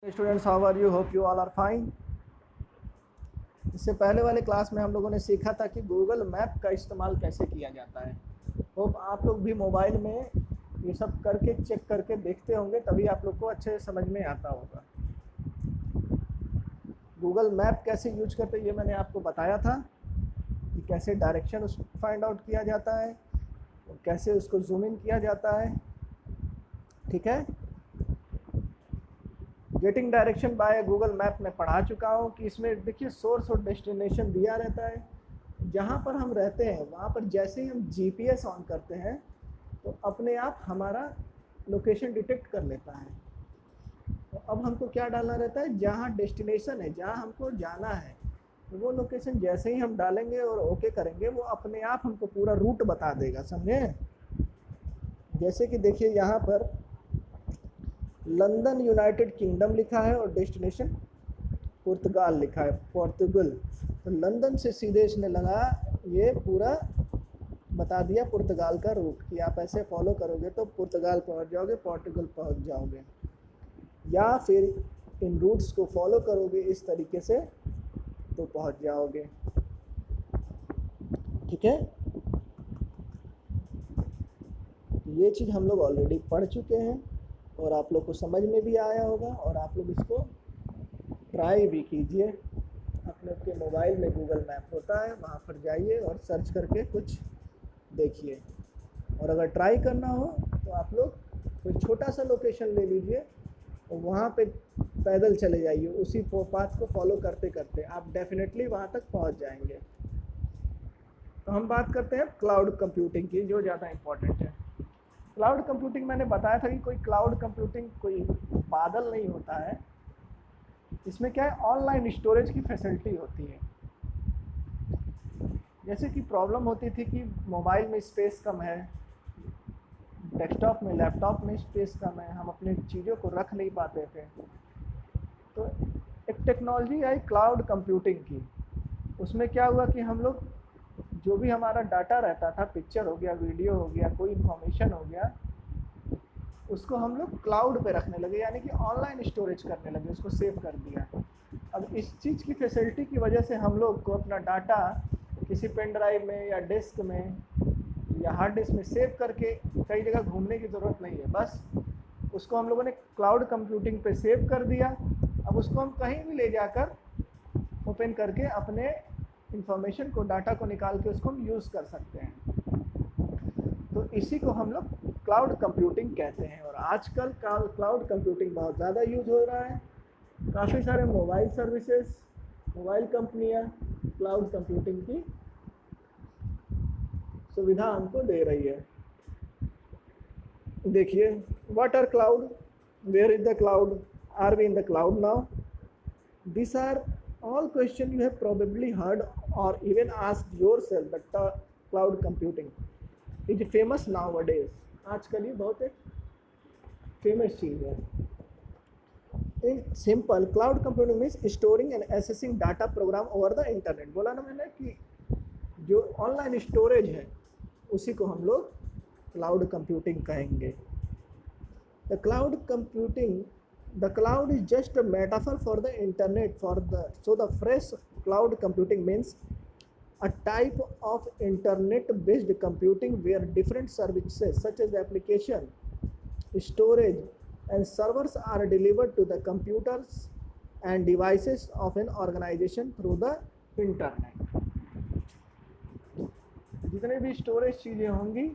Students, how are you? Hope you all are fine. इससे पहले वाले क्लास में हम लोगों ने सीखा था कि गूगल मैप का इस्तेमाल कैसे किया जाता है। होप आप लोग भी मोबाइल में ये सब करके चेक करके देखते होंगे, तभी आप लोग को अच्छे से समझ में आता होगा। गूगल मैप कैसे यूज करते ये मैंने आपको बताया था कि कैसे डायरेक्शन उस फाइंड आउट किया जाता है और कैसे उसको जूम इन किया जाता है। ठीक है, getting direction by Google map में पढ़ा चुका हूँ कि इसमें देखिए सोर्स और डेस्टिनेशन दिया रहता है। जहाँ पर हम रहते हैं वहाँ पर जैसे ही हम जीपीएस ऑन करते हैं तो अपने आप हमारा लोकेशन डिटेक्ट कर लेता है। तो अब हमको क्या डालना रहता है, जहाँ डेस्टिनेशन है, जहाँ हमको जाना है, तो वो लोकेशन जैसे ही हम डालेंगे और ओके करेंगे वो अपने आप हमको पूरा रूट बता देगा, समझे। जैसे कि देखिए यहाँ पर लंदन यूनाइटेड किंगडम लिखा है और डेस्टिनेशन पुर्तगाल लिखा है, पोर्तुगल। तो लंदन से सीधे इसने लगा ये पूरा बता दिया पुर्तगाल का रूट कि आप ऐसे फॉलो करोगे तो पुर्तगाल पहुंच जाओगे, पोर्तुगल पहुंच जाओगे, या फिर इन रूट्स को फॉलो करोगे इस तरीके से तो पहुंच जाओगे। ठीक है, ये चीज़ हम लोग ऑलरेडी पढ़ चुके हैं और आप लोग को समझ में भी आया होगा और आप लोग इसको ट्राई भी कीजिए। अपने के मोबाइल में गूगल मैप होता है, वहाँ पर जाइए और सर्च करके कुछ देखिए। और अगर ट्राई करना हो तो आप लोग कोई छोटा सा लोकेशन ले लीजिए और वहाँ पे पैदल चले जाइए, उसी पाथ को फॉलो करते करते आप डेफिनेटली वहाँ तक पहुँच जाएंगे। तो हम बात करते हैं क्लाउड कंप्यूटिंग की, जो ज़्यादा इम्पोर्टेंट है। क्लाउड कंप्यूटिंग मैंने बताया था कि कोई क्लाउड कंप्यूटिंग कोई बादल नहीं होता है। इसमें क्या है, ऑनलाइन स्टोरेज की फैसिलिटी होती है। जैसे कि प्रॉब्लम होती थी कि मोबाइल में स्पेस कम है, डेस्कटॉप में लैपटॉप में स्पेस कम है, हम अपनी चीज़ों को रख नहीं पाते थे। तो एक टेक्नोलॉजी आई क्लाउड कंप्यूटिंग की। उसमें क्या हुआ कि हम लोग जो भी हमारा डाटा रहता था, पिक्चर हो गया, वीडियो हो गया, कोई इन्फॉर्मेशन हो गया, उसको हम लोग क्लाउड पे रखने लगे, यानी कि ऑनलाइन स्टोरेज करने लगे, उसको सेव कर दिया। अब इस चीज़ की फैसिलिटी की वजह से हम लोग को अपना डाटा किसी पेन ड्राइव में या डिस्क में या हार्ड डिस्क में सेव करके कई जगह घूमने की ज़रूरत नहीं है। बस उसको हम लोगों ने क्लाउड कंप्यूटिंग पे सेव कर दिया। अब उसको हम कहीं भी ले जाकर ओपन करके अपने इंफॉर्मेशन को, डाटा को निकाल के उसको हम यूज़ कर सकते हैं। तो इसी को हम लोग क्लाउड कंप्यूटिंग कहते हैं। और आजकल क्लाउड कंप्यूटिंग बहुत ज़्यादा यूज हो रहा है। काफ़ी सारे मोबाइल सर्विसेज, मोबाइल कंपनियां क्लाउड कंप्यूटिंग की सुविधा हमको दे रही है। देखिए, what are cloud, where is the cloud, are we in the cloud now? These are all questions you have probably heard or even asked yourself. That cloud computing is famous nowadays. आजकल ये बहुत एक famous चीज़ है। In simple, cloud computing means storing and accessing data program over the internet. बोला ना मैंने कि जो ऑनलाइन स्टोरेज है उसी को हम लोग क्लाउड कंप्यूटिंग कहेंगे। The cloud computing, the cloud is just a metaphor for the internet. So the phrase cloud computing means a type of internet based computing where different services such as application, storage and servers are delivered to the computers and devices of an organization through the internet. जितने भी storage चीज़ें होंगी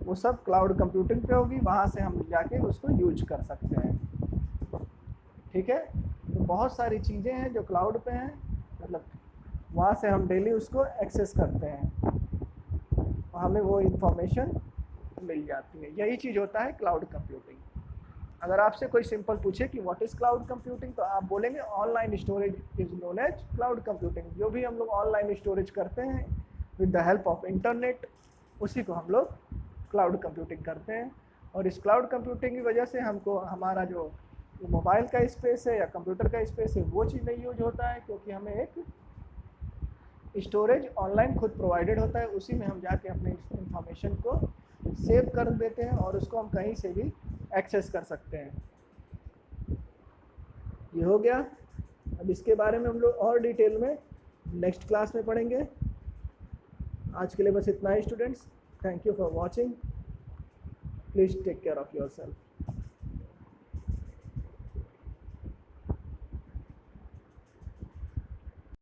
वो सब cloud computing पे होगी, वहाँ से हम जाके उसको यूज कर सकते हैं। ठीक है, तो बहुत सारी चीज़ें हैं जो क्लाउड पे हैं, मतलब वहाँ से हम डेली उसको एक्सेस करते हैं और हमें वो इंफॉर्मेशन मिल जाती है। यही चीज़ होता है क्लाउड कंप्यूटिंग। अगर आपसे कोई सिंपल पूछे कि व्हाट इज़ क्लाउड कंप्यूटिंग, तो आप बोलेंगे online storage is known as cloud computing. जो भी हम लोग ऑनलाइन स्टोरेज करते हैं with the help of internet, उसी को हम लोग क्लाउड कंप्यूटिंग करते हैं। और इस क्लाउड कंप्यूटिंग की वजह से हमको हमारा जो मोबाइल का स्पेस है या कंप्यूटर का स्पेस है वो चीज़ नहीं यूज होता है, क्योंकि हमें एक स्टोरेज ऑनलाइन खुद प्रोवाइडेड होता है। उसी में हम जाके अपने इंफॉर्मेशन को सेव कर देते हैं और उसको हम कहीं से भी एक्सेस कर सकते हैं। ये हो गया। अब इसके बारे में हम लोग और डिटेल में नेक्स्ट क्लास में पढ़ेंगे। आज के लिए बस इतना ही students. Thank you for watching. Please take care of your self.